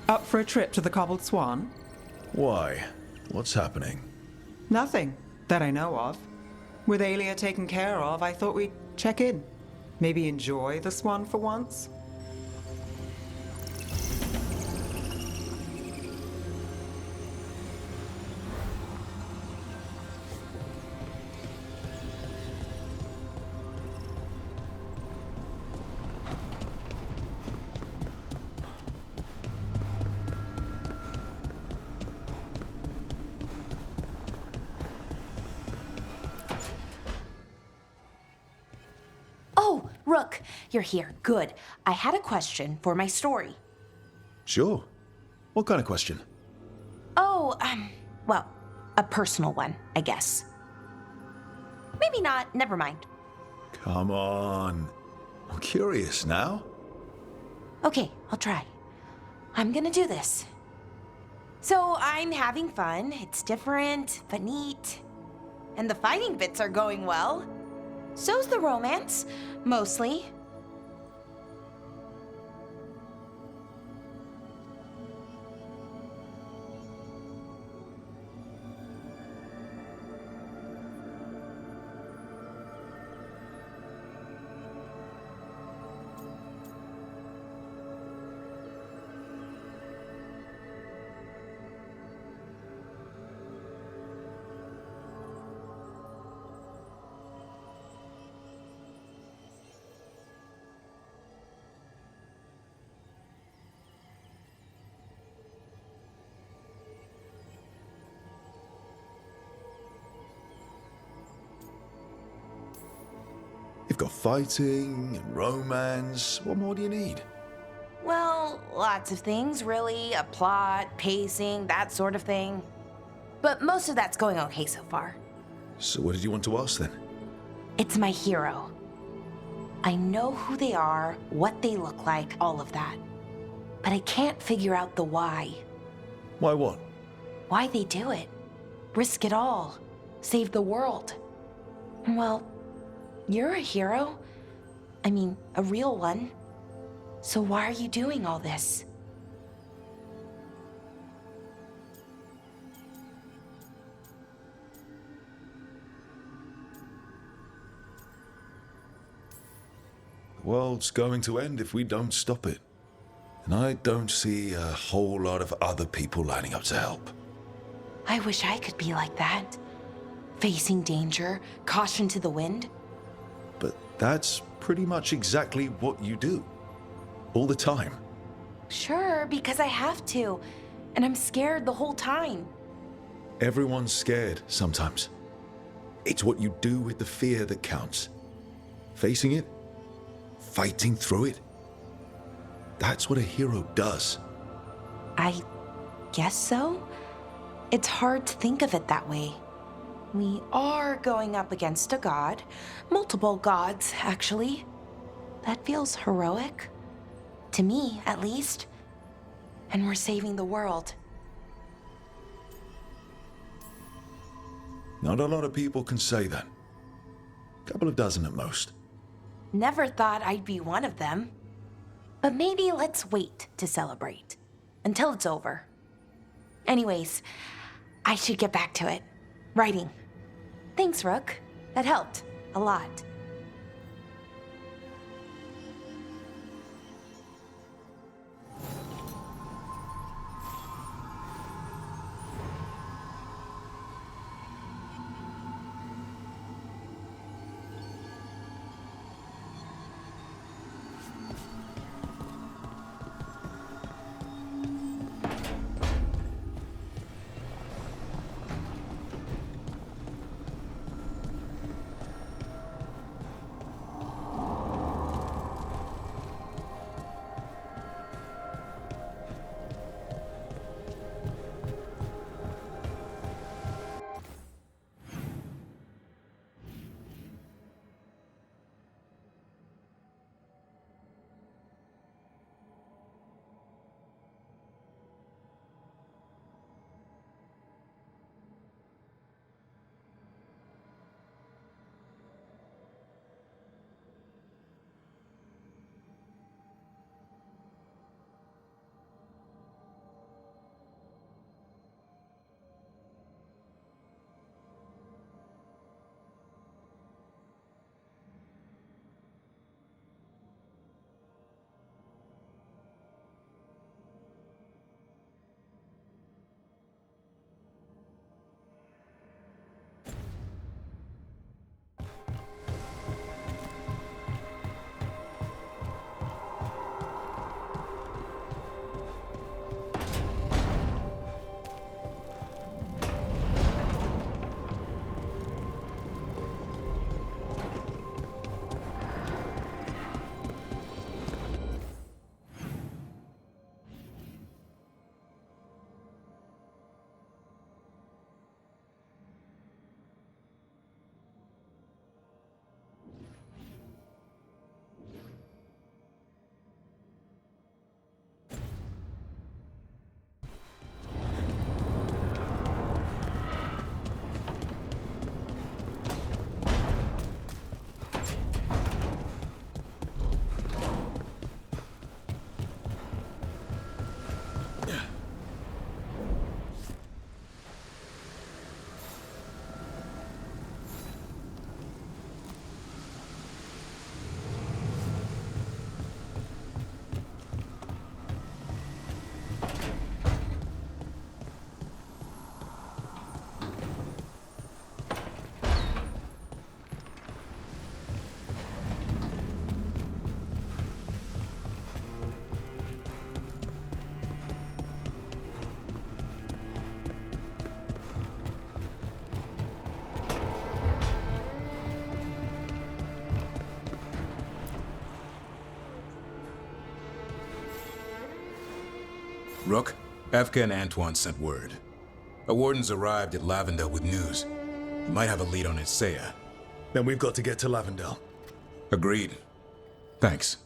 Up for a trip to the Cobbled Swan? Why? What's happening? Nothing, that I know of. With Aelia taken care of, I thought we'd check in. Maybe enjoy the Swan for once? Oh, Rook, you're here. Good. I had a question for my story. Sure. What kind of question? Oh, well, a personal one, I guess. Maybe not. Never mind. Come on. I'm curious now. Okay, I'll try. I'm gonna do this. So I'm having fun. It's different, but neat. And the fighting bits are going well. So's the romance, mostly. You've got fighting and romance. What more do you need? Well, lots of things, really. A plot, pacing, that sort of thing. But most of that's going okay so far. So what did you want to ask then? It's my hero. I know who they are, what they look like, all of that. But I can't figure out the why. Why what? Why they do it. Risk it all. Save the world. Well, you're a hero. I mean, a real one. So why are you doing all this? The world's going to end if we don't stop it. And I don't see a whole lot of other people lining up to help. I wish I could be like that. Facing danger, caution to the wind. But that's pretty much exactly what you do. All the time. Sure, because I have to. And I'm scared the whole time. Everyone's scared sometimes. It's what you do with the fear that counts. Facing it, fighting through it. That's what a hero does. I guess so. It's hard to think of it that way. We are going up against a god. Multiple gods, actually. That feels heroic. To me, at least. And we're saving the world. Not a lot of people can say that. Couple of dozen at most. Never thought I'd be one of them. But maybe let's wait to celebrate. Until it's over. Anyways, I should get back to it. Writing. Thanks, Rook. That helped. A lot. Rook, Efka and Antoine sent word. A warden's arrived at Lavendel with news. He might have a lead on Isaiah. Then we've got to get to Lavendel. Agreed. Thanks.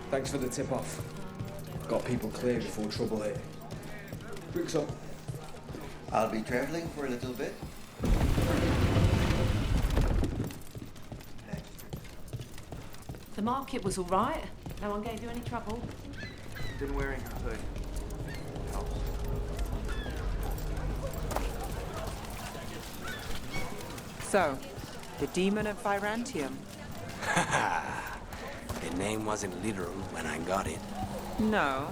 Thanks for the tip-off. Got people clear before trouble hit. Drinks up. I'll be traveling for a little bit. The market was all right. No one gave you any trouble. Been wearing her hood. Helps. So, the Demon of Virantium. The name wasn't literal when I got it. No,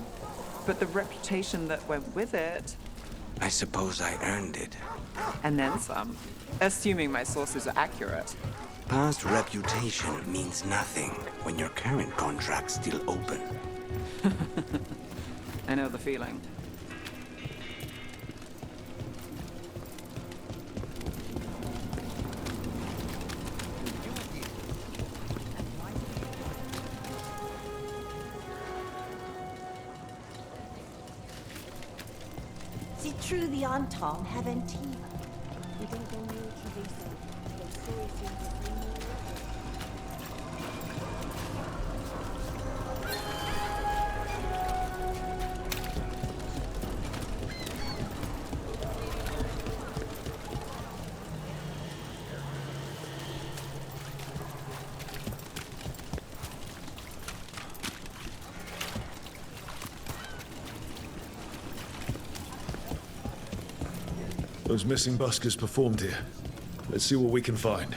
but the reputation that went with it, I suppose I earned it. and then some. Assuming my sources are accurate. Past reputation means nothing when your current contract's still open. I know the feeling. C'est true the Anton haven't he? We don't go near to this. The story seems to be more. Those missing buskers performed here. Let's see what we can find.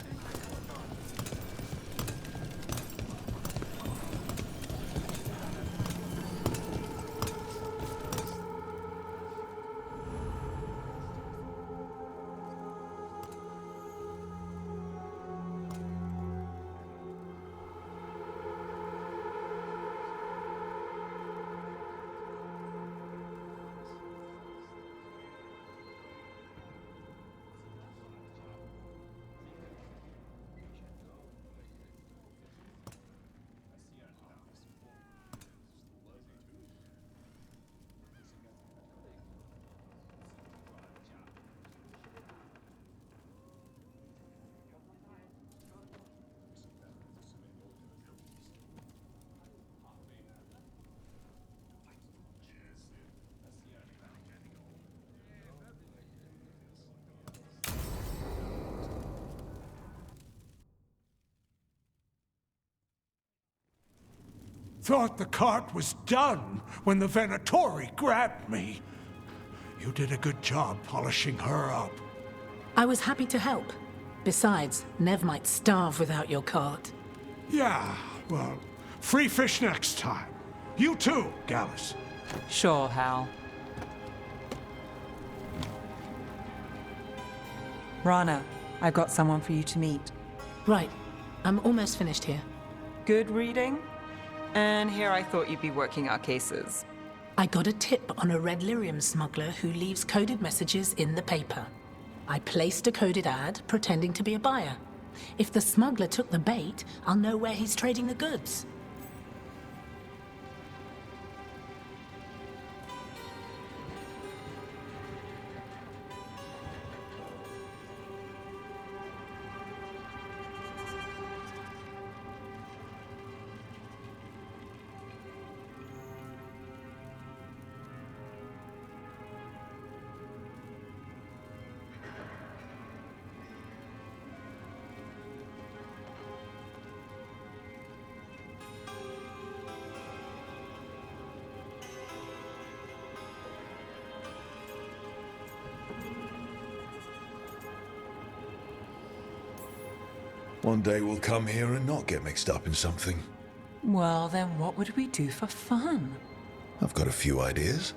thought the cart was done when the Venatori grabbed me. You did a good job polishing her up. I was happy to help. Besides, Nev might starve without your cart. Yeah, well, free fish next time. You too, Gallus. Sure, Hal. Rana, I've got someone for you to meet. Right. I'm almost finished here. Good reading? And here I thought you'd be working our cases. I got a tip on a red lyrium smuggler who leaves coded messages in the paper. I placed a coded ad, pretending to be a buyer. If the smuggler took the bait, I'll know where he's trading the goods. One day we'll come here and not get mixed up in something. Well, then what would we do for fun? I've got a few ideas.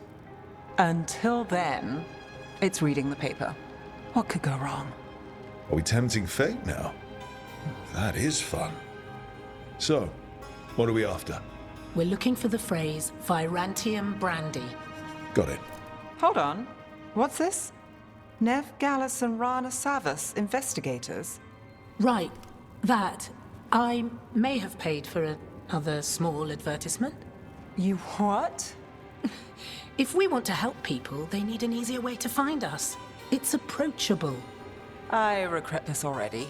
Until then, it's reading the paper. What could go wrong? Are we tempting fate now? That is fun. So, what are we after? We're looking for the phrase Virantium brandy. Got it. Hold on. What's this? Nev Gallus and Rana Savas, investigators? Right. That. I may have paid for another small advertisement. You what? If we want to help people, they need an easier way to find us. It's approachable. I regret this already.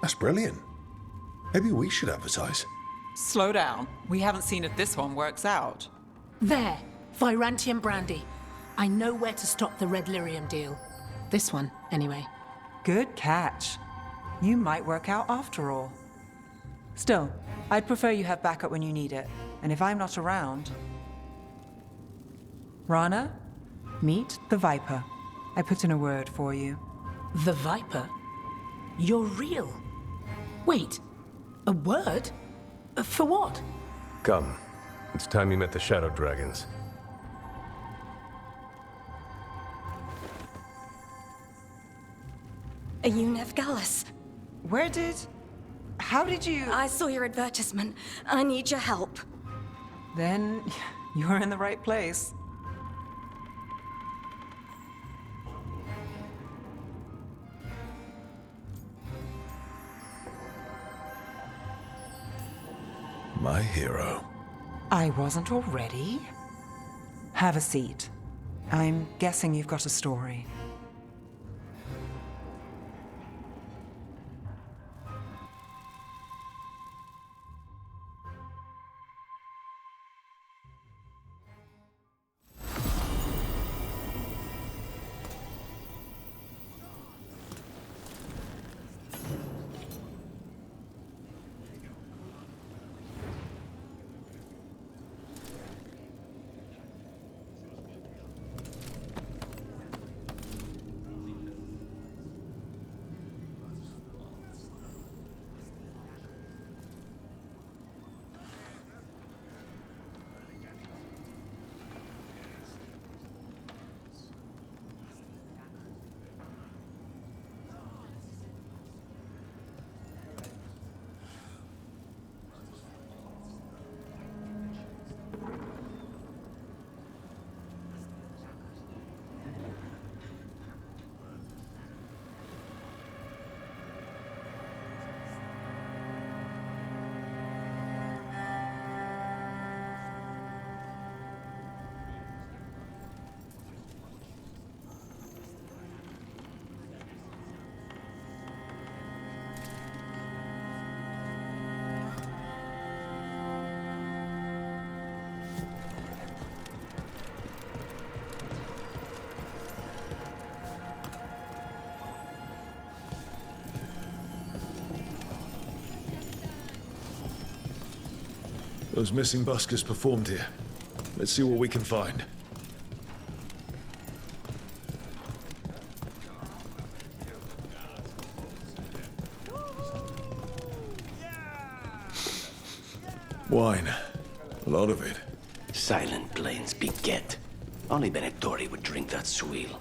That's brilliant. Maybe we should advertise. Slow down. We haven't seen if this one works out. There. Virantium brandy. I know where to stop the red lyrium deal. This one, anyway. Good catch. You might work out after all. Still, I'd prefer you have backup when you need it. And if I'm not around... Rana, meet the Viper. I put in a word for you. The Viper? You're real. Wait, a word? For what? Come. It's time you met the Shadow Dragons. Are you Nev Gallus? How did you... I saw your advertisement. I need your help. Then you're in the right place. My hero. I wasn't already. Have a seat. I'm guessing you've got a story. Those missing buskers performed here. Let's see what we can find. Wine. A lot of it. Silent plains beget. Only Venatori would drink that swill.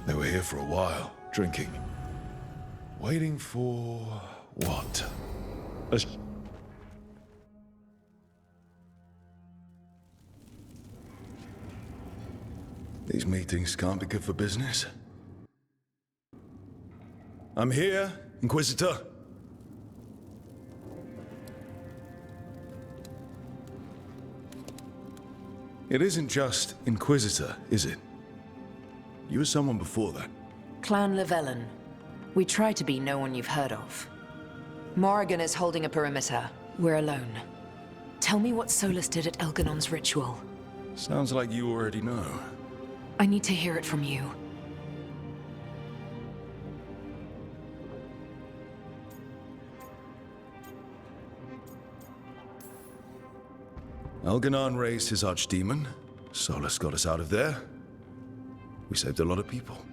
They were here for a while, drinking. Waiting for... what? These meetings can't be good for business. I'm here, Inquisitor. It isn't just Inquisitor, is it? You were someone before that. Clan Llewellyn. We try to be no one you've heard of. Morrigan is holding a perimeter. We're alone. Tell me what Solus did at Elganon's ritual. Sounds like you already know. I need to hear it from you. Elganon raised his archdemon. Solus got us out of there. We saved a lot of people.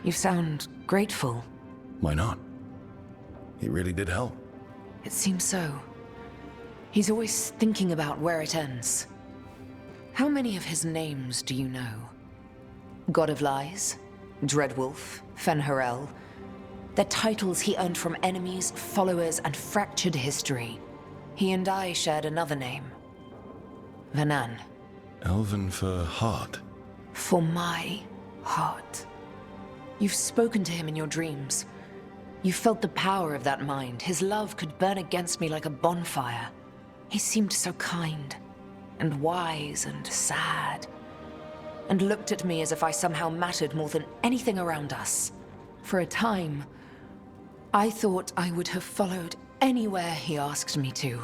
You sound grateful. Why not? He really did help. It seems so. He's always thinking about where it ends. How many of his names do you know? God of Lies, Dreadwolf, Fen'Harel. They're titles he earned from enemies, followers, and fractured history. He and I shared another name. Vanan. Elven for heart. For my heart. You've spoken to him in your dreams. You felt the power of that mind. His love could burn against me like a bonfire. He seemed so kind, and wise, and sad, and looked at me as if I somehow mattered more than anything around us. For a time, I thought I would have followed anywhere he asked me to.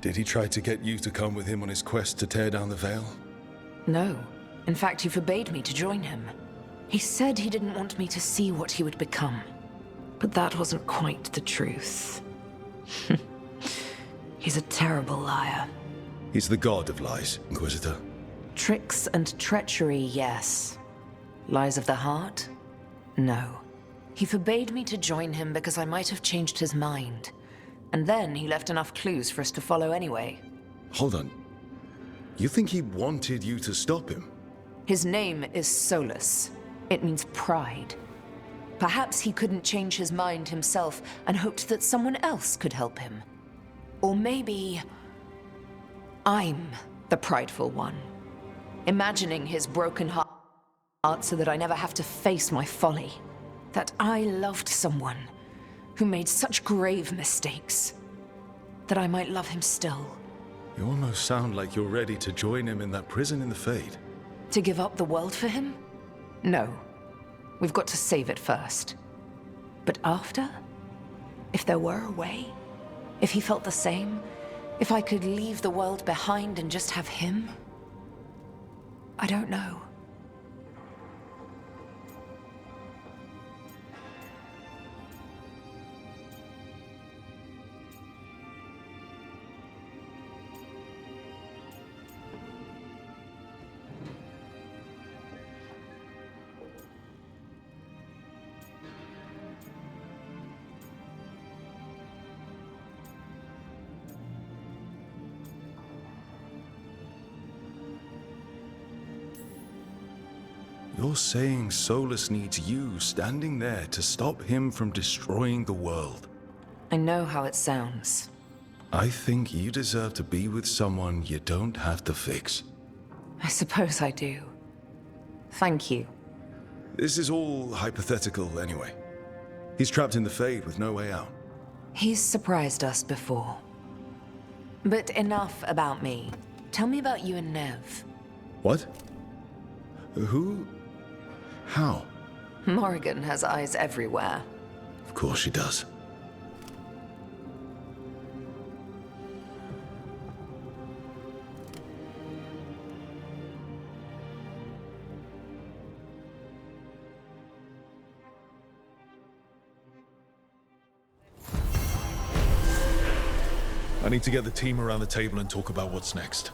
Did he try to get you to come with him on his quest to tear down the Veil? No. In fact, he forbade me to join him. He said he didn't want me to see what he would become. But that wasn't quite the truth. He's a terrible liar. He's the god of lies, Inquisitor. Tricks and treachery, yes. Lies of the heart? No. He forbade me to join him because I might have changed his mind. And then he left enough clues for us to follow anyway. Hold on. You think he wanted you to stop him? His name is Solus. It means pride. Perhaps he couldn't change his mind himself and hoped that someone else could help him. Or maybe I'm the prideful one, imagining his broken heart so that I never have to face my folly. That I loved someone who made such grave mistakes, that I might love him still. You almost sound like you're ready to join him in that prison in the Fade. To give up the world for him? No. We've got to save it first. But after? If there were a way? If he felt the same? If I could leave the world behind and just have him? I don't know. You're saying Solus needs you standing there to stop him from destroying the world. I know how it sounds. I think you deserve to be with someone you don't have to fix. I suppose I do. Thank you. This is all hypothetical anyway. He's trapped in the Fade with no way out. He's surprised us before. But enough about me. Tell me about you and Nev. What? Who? How? Morrigan has eyes everywhere. Of course she does. I need to get the team around the table and talk about what's next.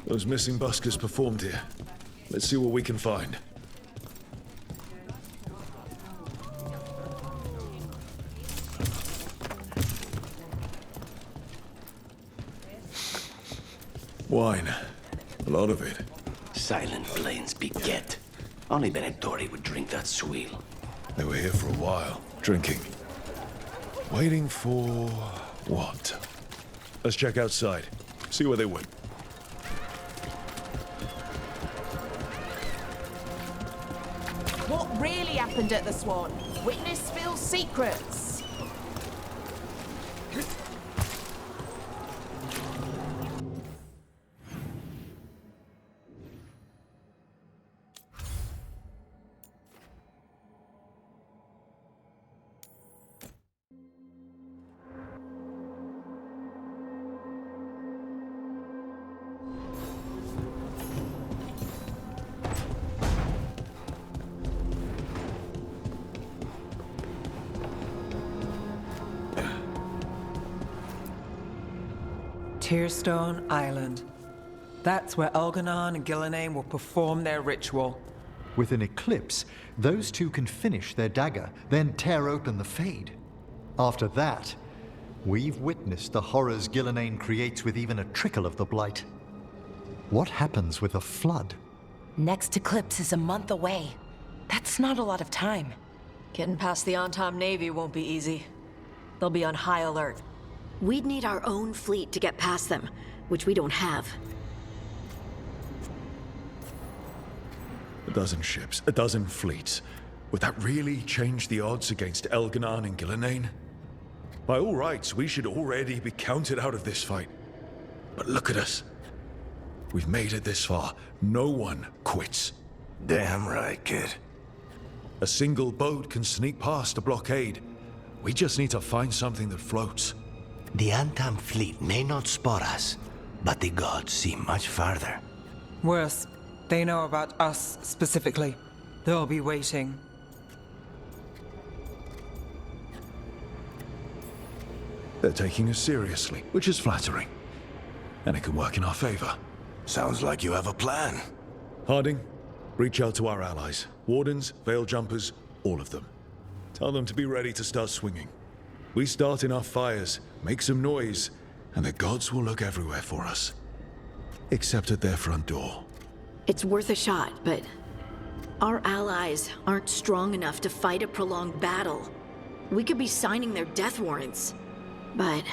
Those missing buskers performed here. Let's see what we can find. Wine. A lot of it. Silent plains beget. Only Venatori would drink that swill. They were here for a while, drinking. Waiting for... what? Let's check outside. See where they went. What really happened at the Swan? Witness spills secrets. Tearstone Island. That's where Elganon and Gillenane will perform their ritual. With an eclipse, those two can finish their dagger, then tear open the Fade. After that, we've witnessed the horrors Gillenane creates with even a trickle of the Blight. What happens with a flood? Next eclipse is a month away. That's not a lot of time. Getting past the Antom Navy won't be easy. They'll be on high alert. We'd need our own fleet to get past them, which we don't have. A dozen ships, a dozen fleets. Would that really change the odds against Elganon and Gillenane? By all rights, we should already be counted out of this fight. But look at us. We've made it this far. No one quits. Damn right, kid. A single boat can sneak past a blockade. We just need to find something that floats. The Antam fleet may not spot us, but the gods see much farther. Worse, they know about us specifically. They'll be waiting. They're taking us seriously, which is flattering. And it can work in our favor. Sounds like you have a plan. Harding, reach out to our allies. Wardens, Veil Jumpers, all of them. Tell them to be ready to start swinging. We start in our fires, make some noise, and the gods will look everywhere for us. Except at their front door. It's worth a shot, but our allies aren't strong enough to fight a prolonged battle. We could be signing their death warrants, but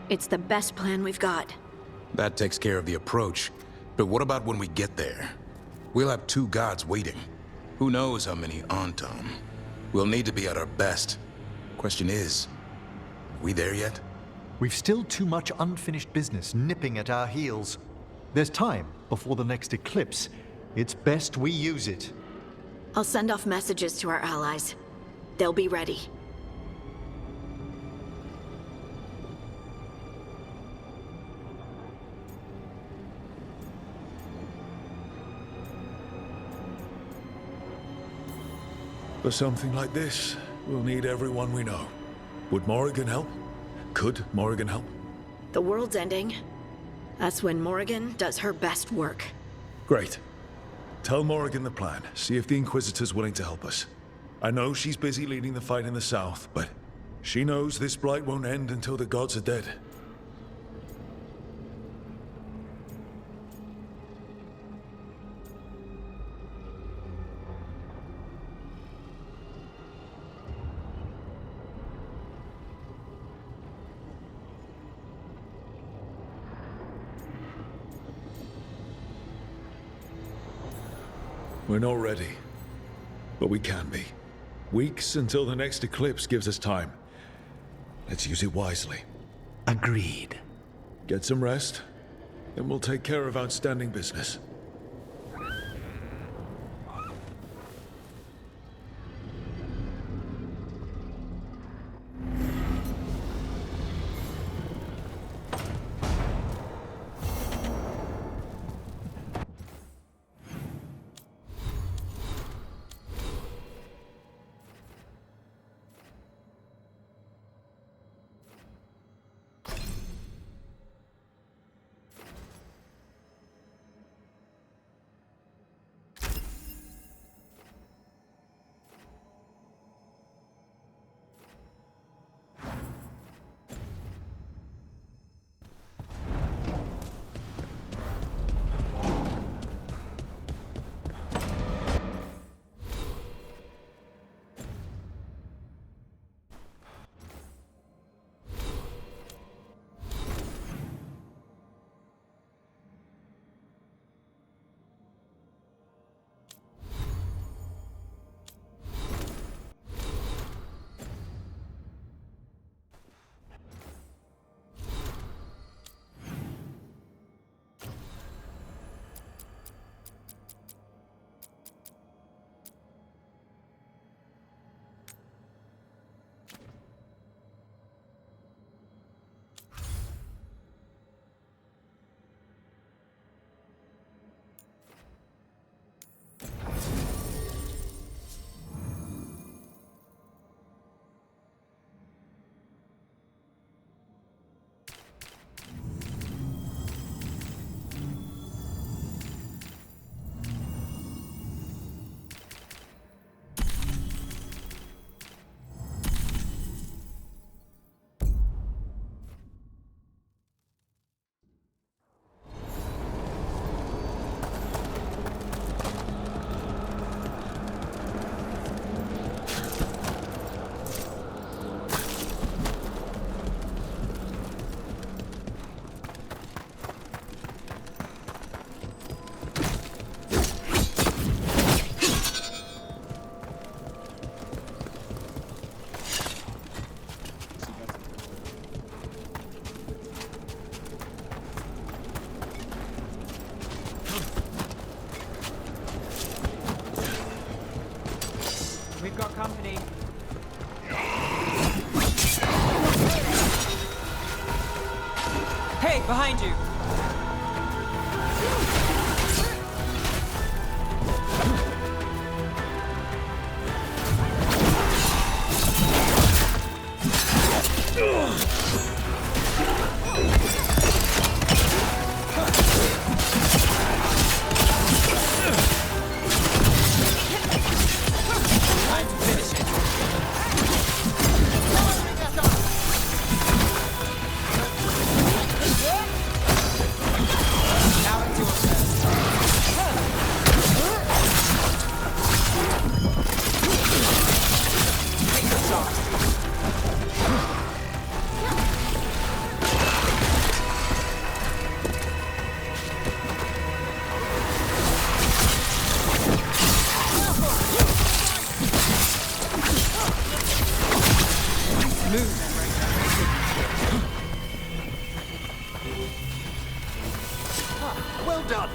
it's the best plan we've got. That takes care of the approach. But what about when we get there? We'll have two gods waiting. Who knows how many Antom? We'll need to be at our best. Question is, are we there yet? We've still too much unfinished business nipping at our heels. There's time before the next eclipse. It's best we use it. I'll send off messages to our allies. They'll be ready. For something like this, we'll need everyone we know. Would Morrigan help? Could Morrigan help? The world's ending. That's when Morrigan does her best work. Great. Tell Morrigan the plan. See if the Inquisitor's willing to help us. I know she's busy leading the fight in the south, but she knows this blight won't end until the gods are dead. We're not ready. But we can be. Weeks until the next eclipse gives us time. Let's use it wisely. Agreed. Get some rest, then we'll take care of outstanding business. Got company. Hey, behind you! Well done.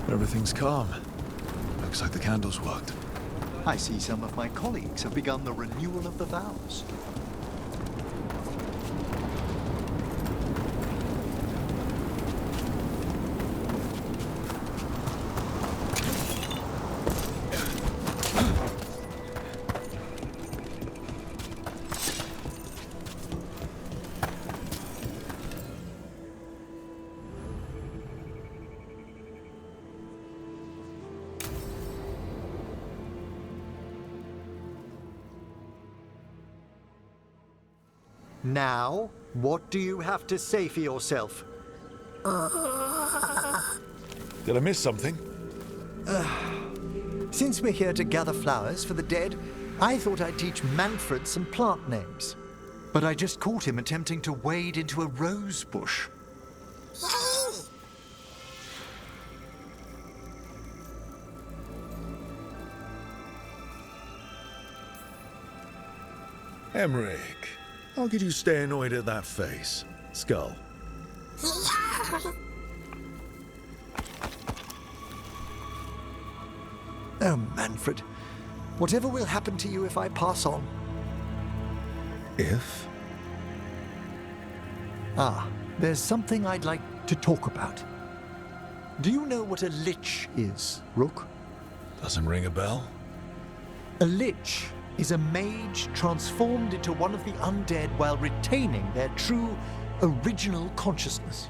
Everything's calm. Looks like the candles worked. I see some of my colleagues have begun the renewal of the vows. Now, what do you have to say for yourself? Did I miss something? Since we're here to gather flowers for the dead, I thought I'd teach Manfred some plant names. But I just caught him attempting to wade into a rose bush. Emmerich, how could you stay annoyed at that face? Skull. Oh, Manfred. Whatever will happen to you if I pass on? If? There's something I'd like to talk about. Do you know what a lich is, Rook? Doesn't ring a bell. A lich is a mage transformed into one of the undead while retaining their true, original consciousness.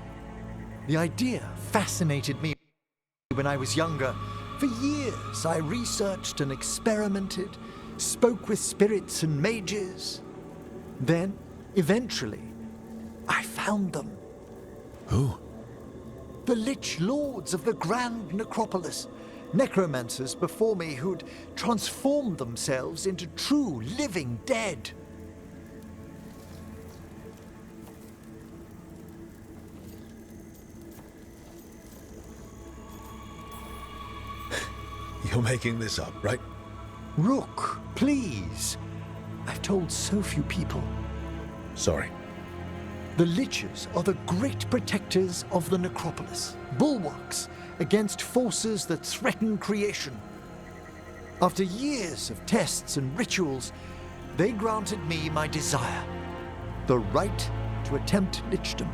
The idea fascinated me when I was younger. For years, I researched and experimented, spoke with spirits and mages. Then, eventually, I found them. Who? The Lich Lords of the Grand Necropolis. Necromancers before me who'd transformed themselves into true living dead. You're making this up, right? Rook, please. I've told so few people. Sorry. The Liches are the great protectors of the Necropolis, bulwarks against forces that threaten creation. After years of tests and rituals, they granted me my desire, the right to attempt lichdom.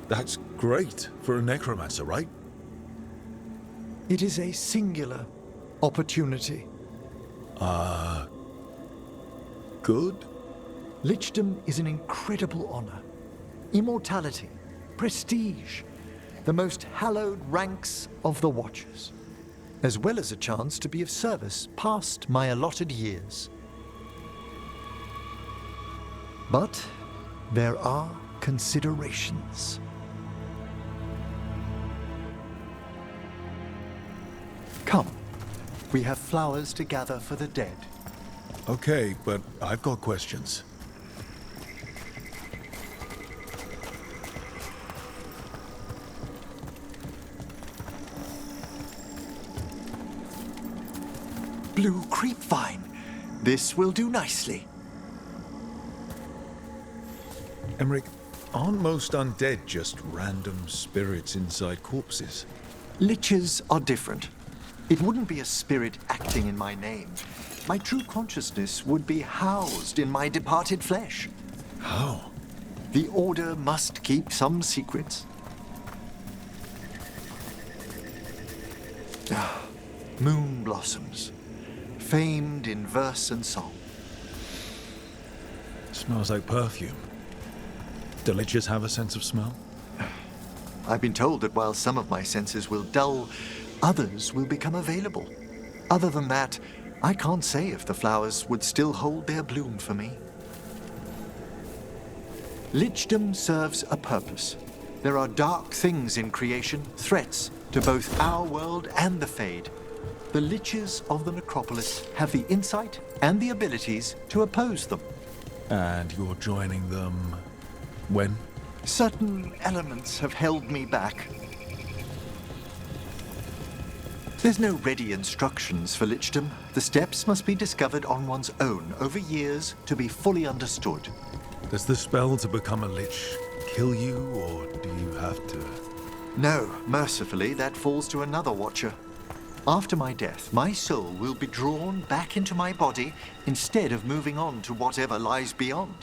That's great for a necromancer, right? It is a singular opportunity. Good? Lichdom is an incredible honor. Immortality, prestige, the most hallowed ranks of the Watchers, as well as a chance to be of service past my allotted years. But there are considerations. Come, we have flowers to gather for the dead. Okay, but I've got questions. Blue creepvine. This will do nicely. Emmerich, aren't most undead just random spirits inside corpses? Liches are different. It wouldn't be a spirit acting in my name. My true consciousness would be housed in my departed flesh. How? The Order must keep some secrets. Moon blossoms, famed in verse and song. Smells like perfume. Do liches have a sense of smell? I've been told that while some of my senses will dull, others will become available. Other than that, I can't say if the flowers would still hold their bloom for me. Lichdom serves a purpose. There are dark things in creation, threats to both our world and the Fade. The Liches of the Necropolis have the insight and the abilities to oppose them. And you're joining them when? Certain elements have held me back. There's no ready instructions for lichdom. The steps must be discovered on one's own over years to be fully understood. Does the spell to become a lich kill you, or do you have to? No, mercifully, that falls to another watcher. After my death, my soul will be drawn back into my body instead of moving on to whatever lies beyond.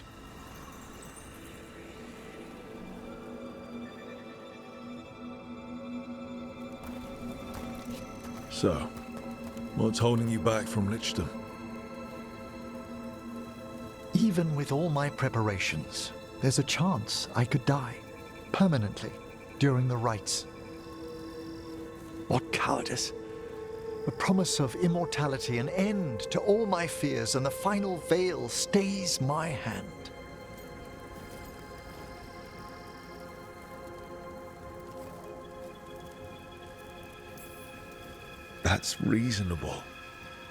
So, what's holding you back from lichdom? Even with all my preparations, there's a chance I could die permanently during the rites. What cowardice! The promise of immortality, an end to all my fears, and the final veil stays my hand. That's reasonable.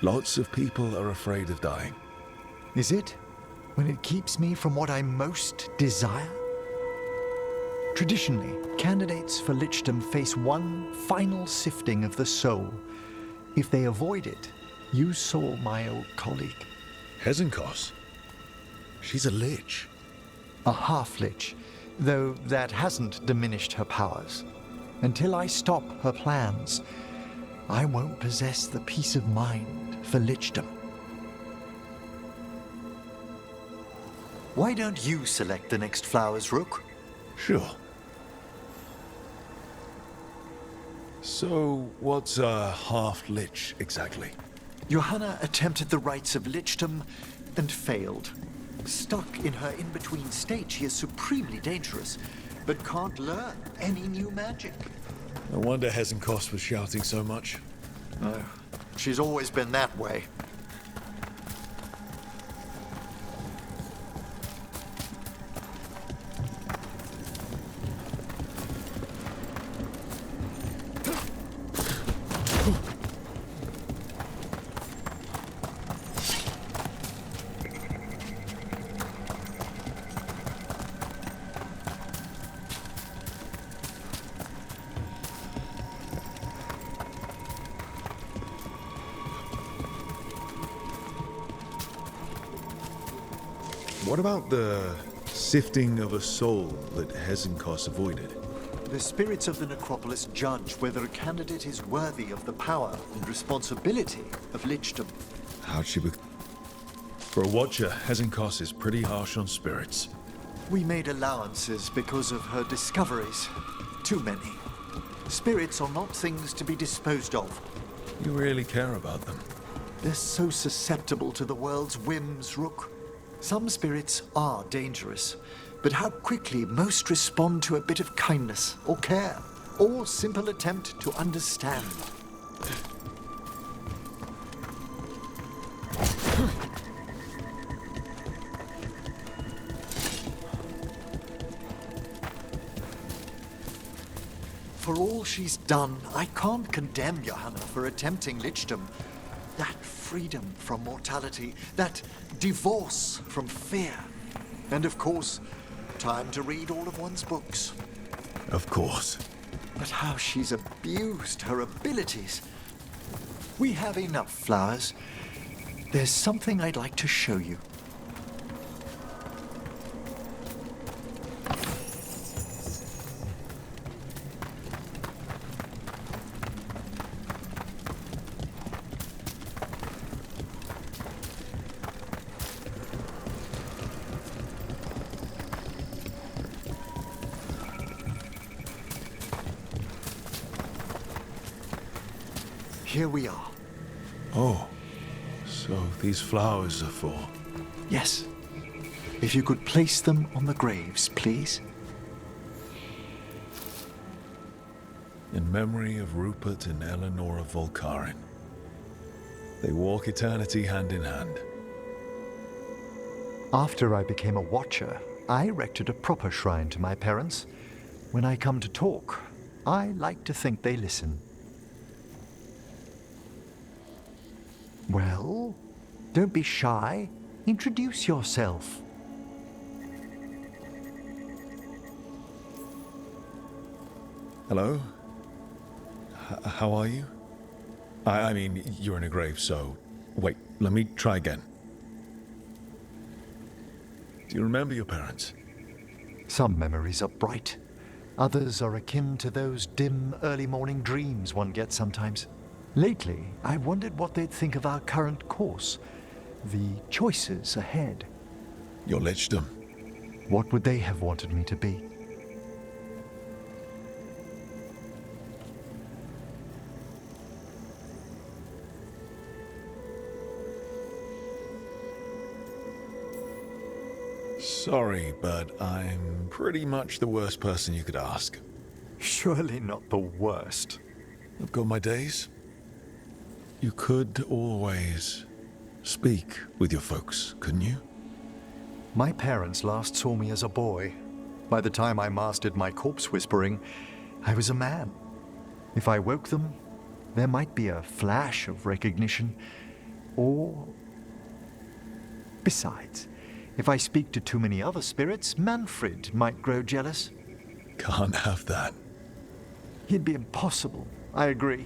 Lots of people are afraid of dying. Is it? When it keeps me from what I most desire? Traditionally, candidates for lichdom face one final sifting of the soul. If they avoid it, you saw my old colleague. Hezenkos? She's a lich. A half-lich, though that hasn't diminished her powers. Until I stop her plans, I won't possess the peace of mind for lichdom. Why don't you select the next flowers, Rook? Sure. So, what's a half-lich exactly? Johanna attempted the rites of lichdom and failed. Stuck in her in-between state, she is supremely dangerous, but can't learn any new magic. No wonder Hezenkos was shouting so much. No, she's always been that way. What about the sifting of a soul that Hezenkos avoided? The spirits of the necropolis judge whether a candidate is worthy of the power and responsibility of lichdom. How'd she be... For a watcher, Hezenkos is pretty harsh on spirits. We made allowances because of her discoveries. Too many. Spirits are not things to be disposed of. You really care about them. They're so susceptible to the world's whims, Rook. Some spirits are dangerous, but how quickly most respond to a bit of kindness or care, or simple attempt to understand. For all she's done, I can't condemn Johanna for attempting lichdom. That freedom from mortality, that divorce from fear. And of course, time to read all of one's books. Of course. But how she's abused her abilities. We have enough flowers. There's something I'd like to show you. Here we are. Oh, so these flowers are for... Yes. If you could place them on the graves, please. In memory of Rupert and Eleanor of Volcarin. They walk eternity hand in hand. After I became a watcher, I erected a proper shrine to my parents. When I come to talk, I like to think they listen. Well, don't be shy. Introduce yourself. Hello? How are you? I mean, you're in a grave, so... Wait, let me try again. Do you remember your parents? Some memories are bright. Others are akin to those dim, early morning dreams one gets sometimes. Lately, I wondered what they'd think of our current course, the choices ahead. Your lichdom. What would they have wanted me to be? Sorry, but I'm pretty much the worst person you could ask. Surely not the worst. I've got my days. You could always speak with your folks, couldn't you? My parents last saw me as a boy. By the time I mastered my corpse whispering, I was a man. If I woke them, there might be a flash of recognition, or... Besides, if I speak to too many other spirits, Manfred might grow jealous. Can't have that. It'd be impossible, I agree.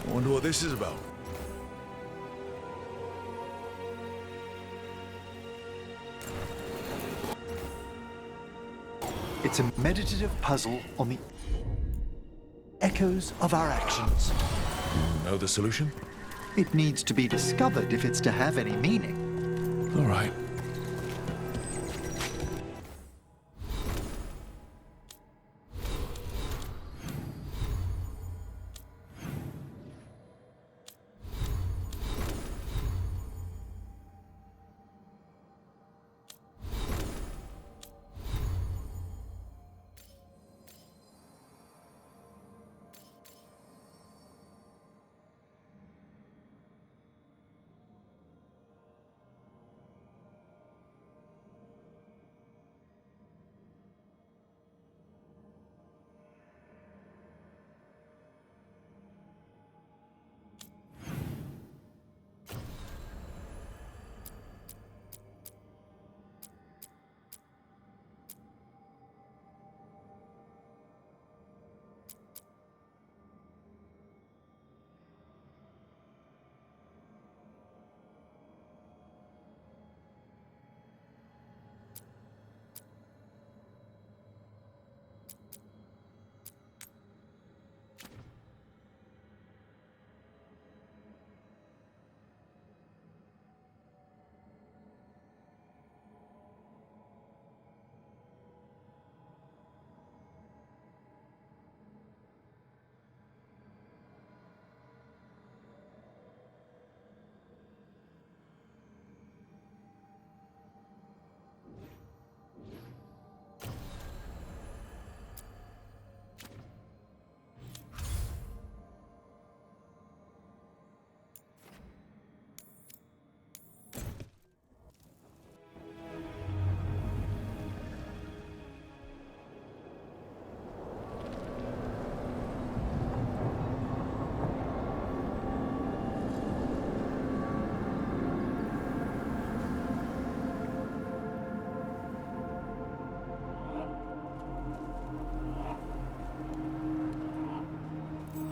I wonder what this is about. It's a meditative puzzle on the echoes of our actions. You know the solution? It needs to be discovered if it's to have any meaning. All right.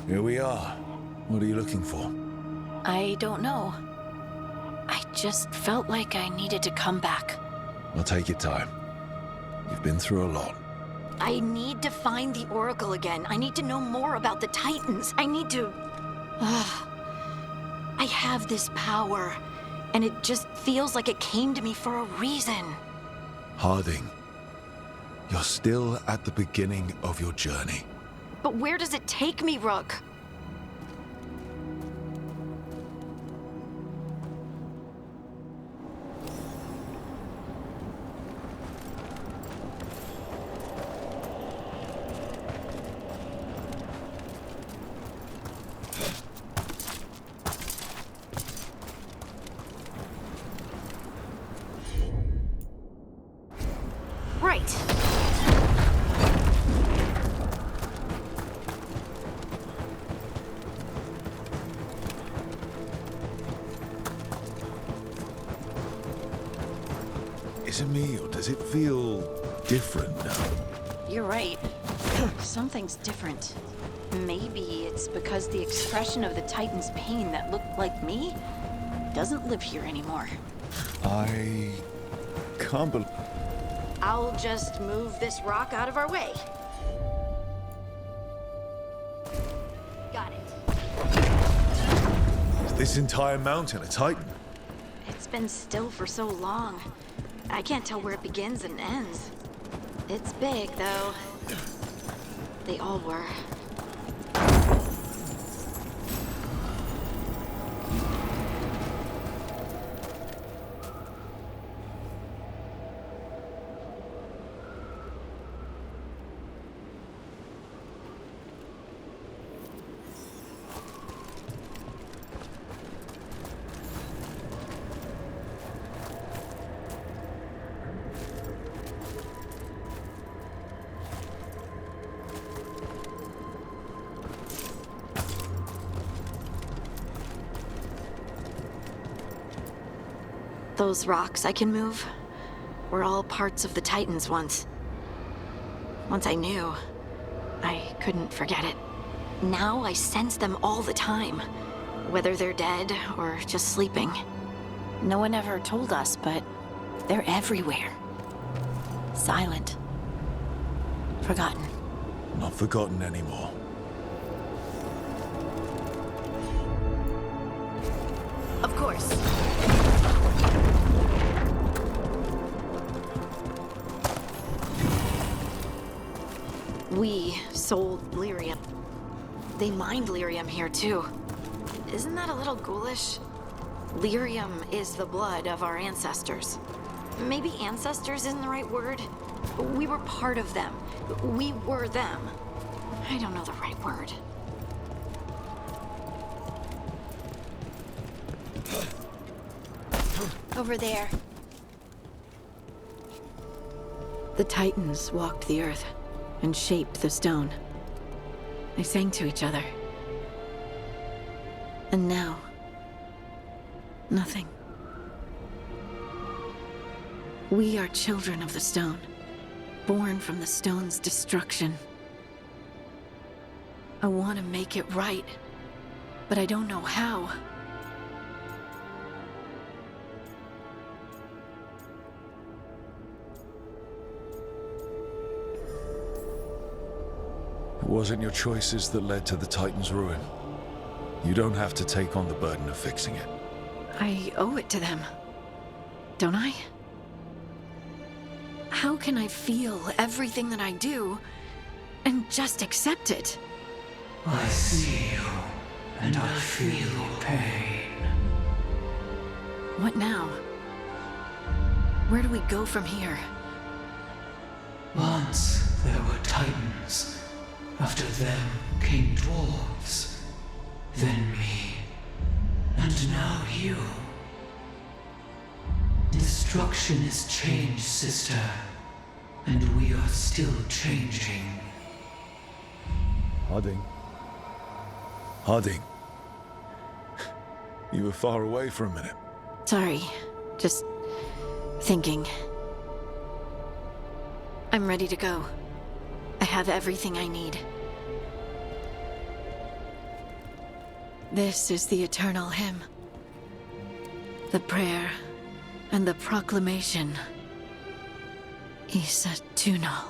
Here we are. What are you looking for? I don't know. I just felt like I needed to come back. Well, take your time. You've been through a lot. I need to find the Oracle again. I need to know more about the Titans. I need to... I have this power, and it just feels like it came to me for a reason. Harding, you're still at the beginning of your journey. But where does it take me, Rook? Right. Is it me, or does it feel different now? You're right. Something's different. Maybe it's because the expression of the Titan's pain that looked like me doesn't live here anymore. I can't believe... I'll just move this rock out of our way. Got it. Is this entire mountain a Titan? It's been still for so long. I can't tell where it begins and ends. It's big, though. They all were. Those rocks I can move were all parts of the Titans once. Once I knew, I couldn't forget it. Now I sense them all the time, whether they're dead or just sleeping. No one ever told us, but they're everywhere. Silent. Forgotten. Not forgotten anymore. Of course. We sold lyrium. They mined lyrium here, too. Isn't that a little ghoulish? Lyrium is the blood of our ancestors. Maybe ancestors isn't the right word. We were part of them. We were them. I don't know the right word. Over there. The Titans walked the earth and shaped the stone. They sang to each other. And now, nothing. We are children of the stone, born from the stone's destruction. I want to make it right, but I don't know how. It wasn't your choices that led to the Titan's ruin. You don't have to take on the burden of fixing it. I owe it to them, don't I? How can I feel everything that I do and just accept it? I see you, and I feel your pain. What now? Where do we go from here? Once there were Titans. After them came dwarves. Then me. And now you. Destruction is change, sister. And we are still changing. Harding. Harding. You were far away for a minute. Sorry, just thinking. I'm ready to go. I have everything I need. This is the eternal hymn. The prayer and the proclamation. Isa Tunal.